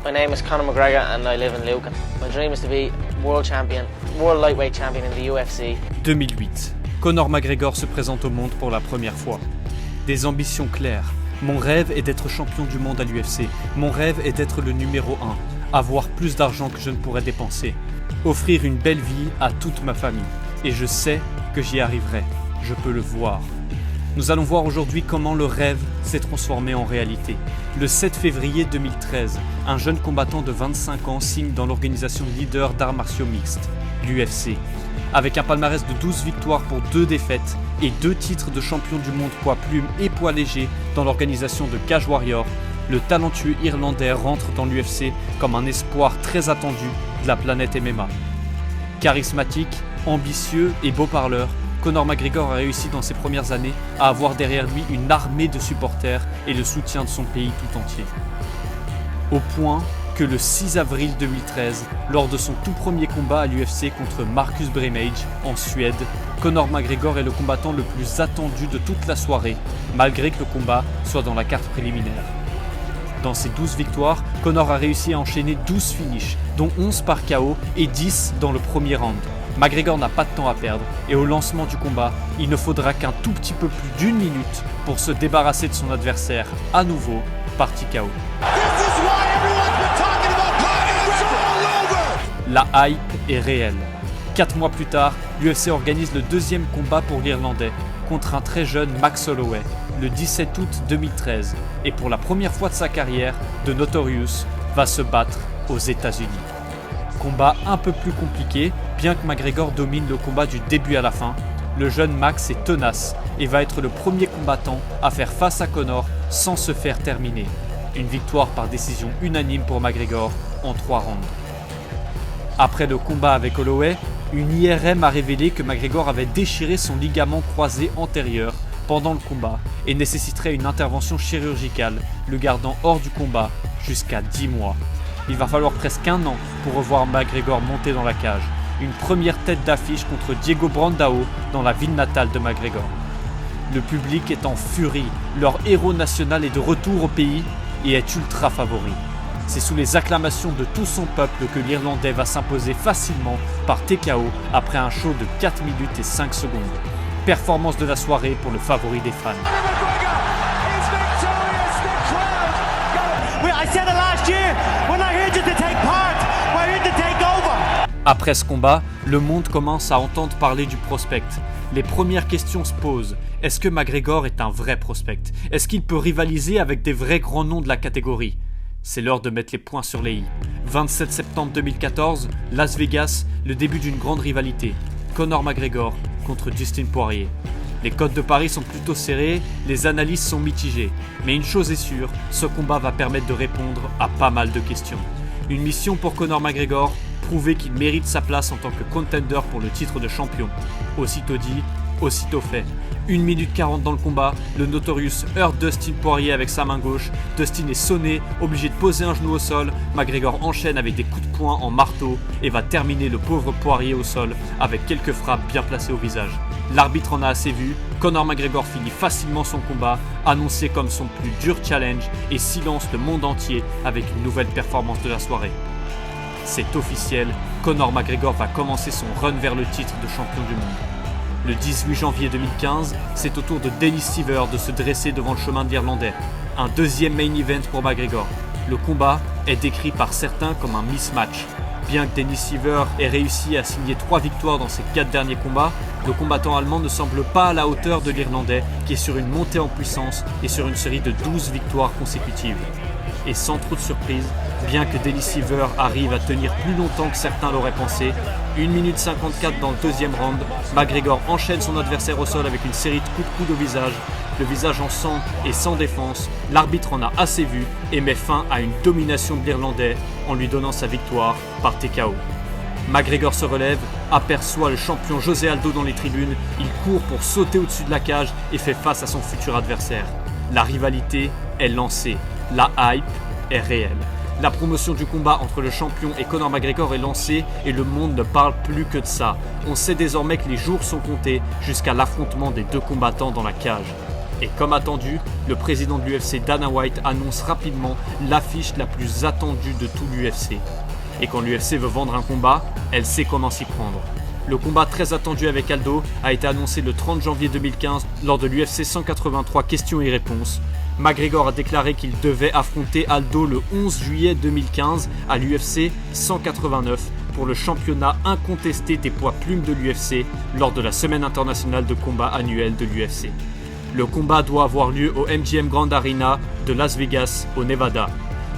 My name is Conor McGregor and I live in Lucan. My dream is to be world lightweight champion in the UFC. 2008. Conor McGregor se présente au monde pour la première fois. Des ambitions claires. Mon rêve est d'être champion du monde à l'UFC. Mon rêve est d'être le numéro 1. Avoir plus d'argent que je ne pourrais dépenser. Offrir une belle vie à toute ma famille. Et je sais que j'y arriverai. Je peux le voir. Nous allons voir aujourd'hui comment le rêve s'est transformé en réalité. Le 7 février 2013, un jeune combattant de 25 ans signe dans l'organisation leader d'arts martiaux mixtes, l'UFC. Avec un palmarès de 12 victoires pour 2 défaites et 2 titres de champion du monde poids plume et poids léger dans l'organisation de Cage Warrior, le talentueux Irlandais rentre dans l'UFC comme un espoir très attendu de la planète MMA. Charismatique, ambitieux et beau parleur, Conor McGregor a réussi dans ses premières années à avoir derrière lui une armée de supporters et le soutien de son pays tout entier. Au point que le 6 avril 2013, lors de son tout premier combat à l'UFC contre Marcus Brimage en Suède, Conor McGregor est le combattant le plus attendu de toute la soirée, malgré que le combat soit dans la carte préliminaire. Dans ses 12 victoires, Conor a réussi à enchaîner 12 finishes, dont 11 par KO et 10 dans le premier round. McGregor n'a pas de temps à perdre et au lancement du combat, il ne faudra qu'un tout petit peu plus d'1 minute pour se débarrasser de son adversaire, à nouveau parti KO. La hype est réelle. 4 mois plus tard, l'UFC organise le deuxième combat pour l'Irlandais contre un très jeune Max Holloway, le 17 août 2013, et pour la première fois de sa carrière, The Notorious va se battre aux États-Unis. Combat un peu plus compliqué, bien que McGregor domine le combat du début à la fin, le jeune Max est tenace et va être le premier combattant à faire face à Conor sans se faire terminer. Une victoire par décision unanime pour McGregor en 3 rounds. Après le combat avec Holloway, une IRM a révélé que McGregor avait déchiré son ligament croisé antérieur pendant le combat et nécessiterait une intervention chirurgicale, le gardant hors du combat jusqu'à 10 mois. Il va falloir presque 1 an pour revoir McGregor monter dans la cage. Une première tête d'affiche contre Diego Brandao dans la ville natale de McGregor. Le public est en furie, leur héros national est de retour au pays et est ultra favori. C'est sous les acclamations de tout son peuple que l'Irlandais va s'imposer facilement par TKO après un show de 4 minutes et 5 secondes. Performance de la soirée pour le favori des fans. Après ce combat, le monde commence à entendre parler du prospect. Les premières questions se posent. Est-ce que McGregor est un vrai prospect? Est-ce qu'il peut rivaliser avec des vrais grands noms de la catégorie? C'est l'heure de mettre les points sur les i. 27 septembre 2014, Las Vegas, le début d'une grande rivalité. Conor McGregor contre Dustin Poirier. Les cotes de paris sont plutôt serrées, les analyses sont mitigées. Mais une chose est sûre, ce combat va permettre de répondre à pas mal de questions. Une mission pour Conor McGregor, prouver qu'il mérite sa place en tant que contender pour le titre de champion. Aussitôt dit, aussitôt fait. 1 minute 40 dans le combat, le Notorious heurte Dustin Poirier avec sa main gauche. Dustin est sonné, obligé de poser un genou au sol. McGregor enchaîne avec des coups de poing en marteau et va terminer le pauvre Poirier au sol avec quelques frappes bien placées au visage. L'arbitre en a assez vu, Conor McGregor finit facilement son combat, annoncé comme son plus dur challenge et silence le monde entier avec une nouvelle performance de la soirée. C'est officiel, Conor McGregor va commencer son run vers le titre de champion du monde. Le 18 janvier 2015, c'est au tour de Dennis Siver de se dresser devant le chemin de l'Irlandais. Un deuxième main event pour McGregor. Le combat est décrit par certains comme un mismatch. Bien que Dennis Siver ait réussi à signer 3 victoires dans ses 4 derniers combats, le combattant allemand ne semble pas à la hauteur de l'Irlandais qui est sur une montée en puissance et sur une série de 12 victoires consécutives. Et sans trop de surprise, bien que Dennis Siver arrive à tenir plus longtemps que certains l'auraient pensé, 1 minute 54 dans le deuxième round, McGregor enchaîne son adversaire au sol avec une série de coups de coude au visage. Le visage en sang et sans défense, l'arbitre en a assez vu et met fin à une domination de l'Irlandais en lui donnant sa victoire par TKO. McGregor se relève, aperçoit le champion José Aldo dans les tribunes, il court pour sauter au-dessus de la cage et fait face à son futur adversaire. La rivalité est lancée, la hype est réelle. La promotion du combat entre le champion et Conor McGregor est lancée et le monde ne parle plus que de ça. On sait désormais que les jours sont comptés jusqu'à l'affrontement des deux combattants dans la cage. Et comme attendu, le président de l'UFC Dana White annonce rapidement l'affiche la plus attendue de tout l'UFC. Et quand l'UFC veut vendre un combat, elle sait comment s'y prendre. Le combat très attendu avec Aldo a été annoncé le 30 janvier 2015 lors de l'UFC 183 questions et réponses. McGregor a déclaré qu'il devait affronter Aldo le 11 juillet 2015 à l'UFC 189 pour le championnat incontesté des poids plumes de l'UFC lors de la semaine internationale de combat annuelle de l'UFC. Le combat doit avoir lieu au MGM Grand Arena de Las Vegas, au Nevada.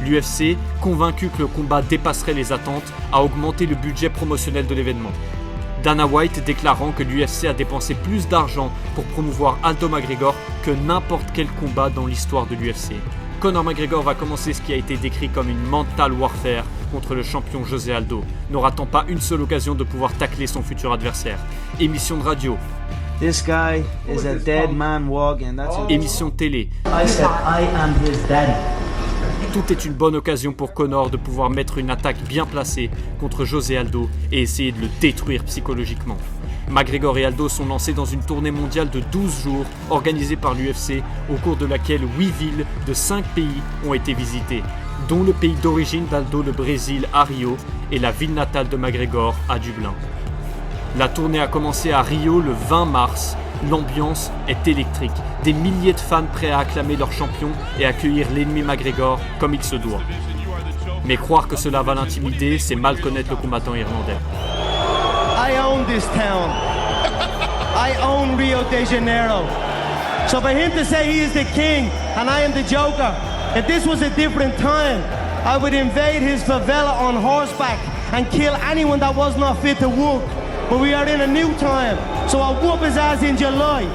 L'UFC, convaincu que le combat dépasserait les attentes, a augmenté le budget promotionnel de l'événement. Dana White déclarant que l'UFC a dépensé plus d'argent pour promouvoir Aldo McGregor que n'importe quel combat dans l'histoire de l'UFC. Conor McGregor va commencer ce qui a été décrit comme une mental warfare contre le champion José Aldo, ne ratant pas une seule occasion de pouvoir tacler son futur adversaire. Émission de radio, This guy is a dead man walking. That's a... émission de télé. I said I am his daddy. Tout est une bonne occasion pour Conor de pouvoir mettre une attaque bien placée contre José Aldo et essayer de le détruire psychologiquement. McGregor et Aldo sont lancés dans une tournée mondiale de 12 jours organisée par l'UFC au cours de laquelle 8 villes de 5 pays ont été visitées, dont le pays d'origine d'Aldo, le Brésil, à Rio, et la ville natale de McGregor à Dublin. La tournée a commencé à Rio le 20 mars. L'ambiance est électrique. Des milliers de fans prêts à acclamer leur champion et accueillir l'ennemi McGregor comme il se doit. Mais croire que cela va l'intimider, c'est mal connaître le combattant irlandais. I own this town. I own Rio de Janeiro. So for him to say he is the king and I am the joker, if this was a different time, I would invade his favela on horseback and kill anyone that was not fit to walk. But we are in a new time, so I'll whoop his ass in July.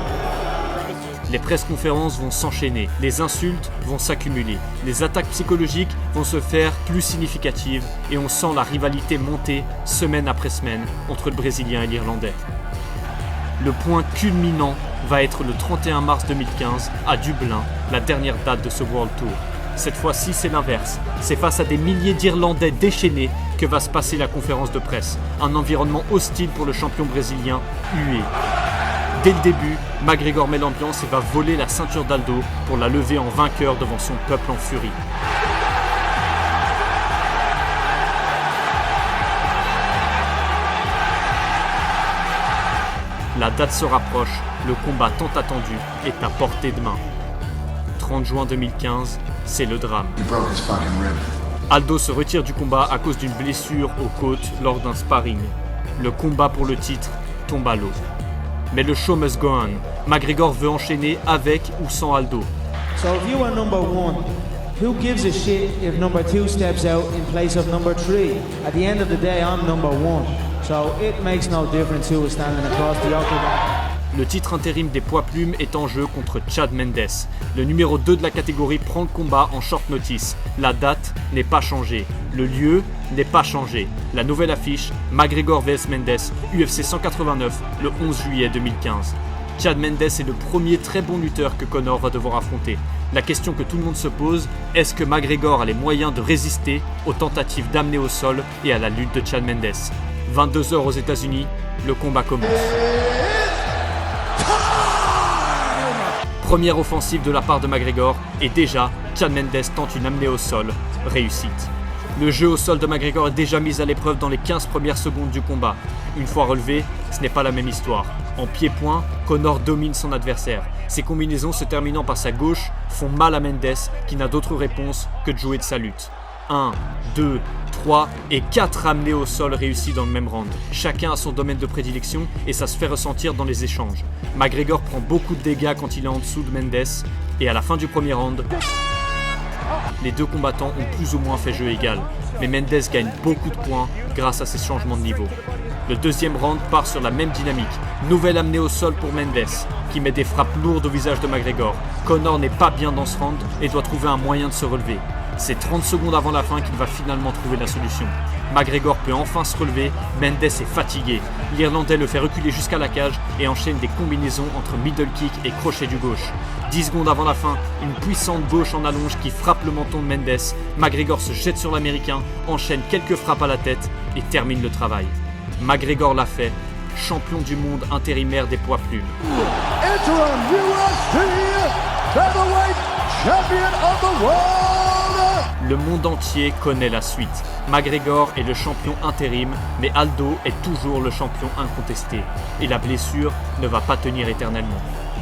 Les presse-conférences vont s'enchaîner, les insultes vont s'accumuler, les attaques psychologiques vont se faire plus significatives et on sent la rivalité monter semaine après semaine entre le Brésilien et l'Irlandais. Le point culminant va être le 31 mars 2015 à Dublin, la dernière date de ce World Tour. Cette fois-ci, c'est l'inverse. C'est face à des milliers d'Irlandais déchaînés que va se passer la conférence de presse. Un environnement hostile pour le champion brésilien, hué. Dès le début, McGregor met l'ambiance et va voler la ceinture d'Aldo pour la lever en vainqueur devant son peuple en furie. La date se rapproche, le combat tant attendu est à portée de main. 30 juin 2015, c'est le drame. Aldo se retire du combat à cause d'une blessure aux côtes lors d'un sparring. Le combat pour le titre tombe à l'eau. Mais le show must go on. McGregor veut enchaîner avec ou sans Aldo. So if you are number one, who gives a shit if number two steps out in place of number three? At the end of the day, I'm number one. So it makes no difference who is standing across the octagon. Le titre intérim des poids plumes est en jeu contre Chad Mendes. Le numéro 2 de la catégorie prend le combat en short notice. La date n'est pas changée. Le lieu n'est pas changé. La nouvelle affiche, McGregor vs Mendes, UFC 189, le 11 juillet 2015. Chad Mendes est le premier très bon lutteur que Conor va devoir affronter. La question que tout le monde se pose, est-ce que McGregor a les moyens de résister aux tentatives d'amener au sol et à la lutte de Chad Mendes? 22h aux États-Unis, le combat commence. Première offensive de la part de McGregor et déjà, Chad Mendes tente une amenée au sol, réussite. Le jeu au sol de McGregor est déjà mis à l'épreuve dans les 15 premières secondes du combat. Une fois relevé, ce n'est pas la même histoire. En pied-point, Conor domine son adversaire. Ses combinaisons se terminant par sa gauche font mal à Mendes qui n'a d'autre réponse que de jouer de sa lutte. 1, 2, 3 et 4 ramenés au sol réussis dans le même round. Chacun a son domaine de prédilection et ça se fait ressentir dans les échanges. McGregor prend beaucoup de dégâts quand il est en dessous de Mendes et à la fin du premier round, les deux combattants ont plus ou moins fait jeu égal, mais Mendes gagne beaucoup de points grâce à ces changements de niveau. Le deuxième round part sur la même dynamique. Nouvelle amenée au sol pour Mendes, qui met des frappes lourdes au visage de McGregor. Conor n'est pas bien dans ce round et doit trouver un moyen de se relever. C'est 30 secondes avant la fin qu'il va finalement trouver la solution. McGregor peut enfin se relever, Mendes est fatigué. L'Irlandais le fait reculer jusqu'à la cage et enchaîne des combinaisons entre middle kick et crochet du gauche. 10 secondes avant la fin, une puissante gauche en allonge qui frappe le menton de Mendes. McGregor se jette sur l'Américain, enchaîne quelques frappes à la tête et termine le travail. McGregor l'a fait, champion du monde intérimaire des poids plumes. Interim UFC Featherweight Champion of the World! Le monde entier connaît la suite. McGregor est le champion intérim, mais Aldo est toujours le champion incontesté. Et la blessure ne va pas tenir éternellement.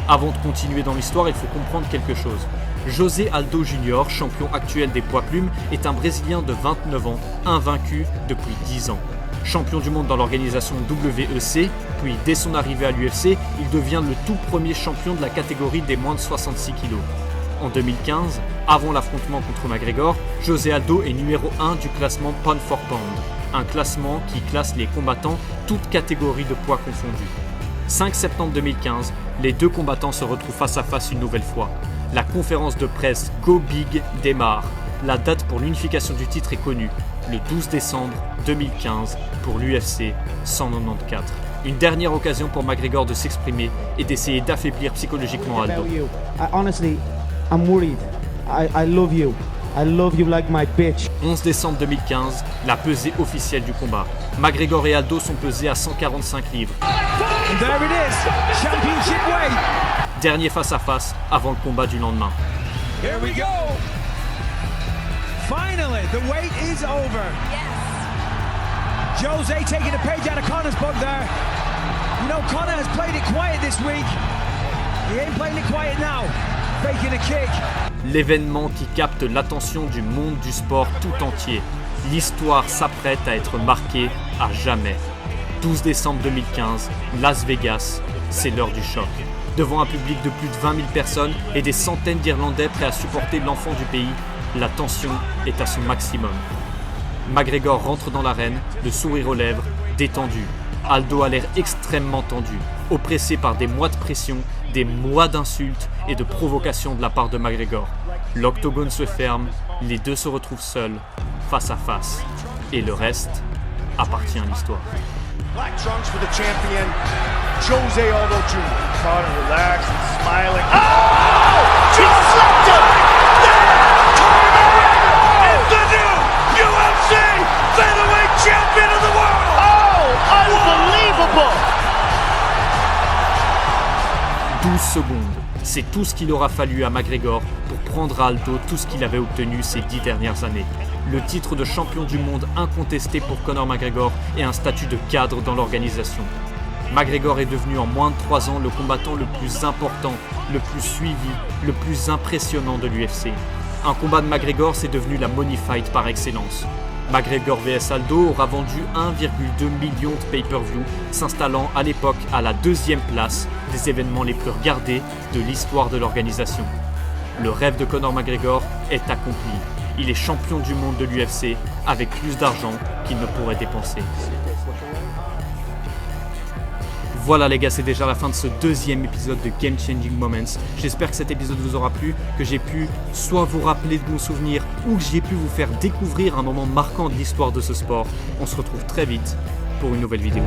Avant de continuer dans l'histoire, il faut comprendre quelque chose. José Aldo Jr., champion actuel des poids plumes, est un Brésilien de 29 ans, invaincu depuis 10 ans. Champion du monde dans l'organisation WEC, puis dès son arrivée à l'UFC, il devient le tout premier champion de la catégorie des moins de 66 kg. En 2015, avant l'affrontement contre McGregor, José Aldo est numéro 1 du classement Pound for Pound, un classement qui classe les combattants toutes catégories de poids confondus. 5 septembre 2015, les deux combattants se retrouvent face à face une nouvelle fois. La conférence de presse Go Big démarre. La date pour l'unification du titre est connue, le 12 décembre 2015 pour l'UFC 194. Une dernière occasion pour McGregor de s'exprimer et d'essayer d'affaiblir psychologiquement Aldo. Honestly, I'm worried. I love you. I love you like my bitch. 11 décembre 2015, la pesée officielle du combat. McGregor et Aldo sont pesés à 145 livres. And there it is, championship weight. Dernier face-à-face avant le combat du lendemain. Here we go. Finally, the wait is over. Jose taking a page out of Conor's book there. You know, Conor has played it quiet this week. He ain't playing it quiet now. Faking a kick. L'événement qui capte l'attention du monde du sport tout entier. L'histoire s'apprête à être marquée à jamais. 12 décembre 2015, Las Vegas, c'est l'heure du choc. Devant un public de plus de 20 000 personnes et des centaines d'Irlandais prêts à supporter l'enfant du pays, la tension est à son maximum. McGregor rentre dans l'arène, le sourire aux lèvres, détendu. Aldo a l'air extrêmement tendu, oppressé par des mois de pression, des mois d'insultes et de provocations de la part de McGregor. L'octogone se ferme, les deux se retrouvent seuls, face à face. Et le reste appartient à l'histoire. Black trunks for the champion, Jose Aldo Jr. Conor relaxed and smiling. Oh! He slipped him! Conor is the new UFC featherweight champion of the world! Oh! Unbelievable! 12 secondes, c'est tout ce qu'il aura fallu à McGregor pour prendre à Aldo tout ce qu'il avait obtenu ces 10 dernières années. Le titre de champion du monde incontesté pour Conor McGregor et un statut de cadre dans l'organisation. McGregor est devenu en moins de 3 ans le combattant le plus important, le plus suivi, le plus impressionnant de l'UFC. Un combat de McGregor, c'est devenu la money fight par excellence. McGregor vs Aldo aura vendu 1,2 million de pay-per-view, s'installant à l'époque à la 2e place des événements les plus regardés de l'histoire de l'organisation. Le rêve de Conor McGregor est accompli. Il est champion du monde de l'UFC avec plus d'argent qu'il ne pourrait dépenser. Voilà les gars, c'est déjà la fin de ce 2e épisode de Game Changing Moments. J'espère que cet épisode vous aura plu, que j'ai pu soit vous rappeler de bons souvenirs ou que j'ai pu vous faire découvrir un moment marquant de l'histoire de ce sport. On se retrouve très vite pour une nouvelle vidéo.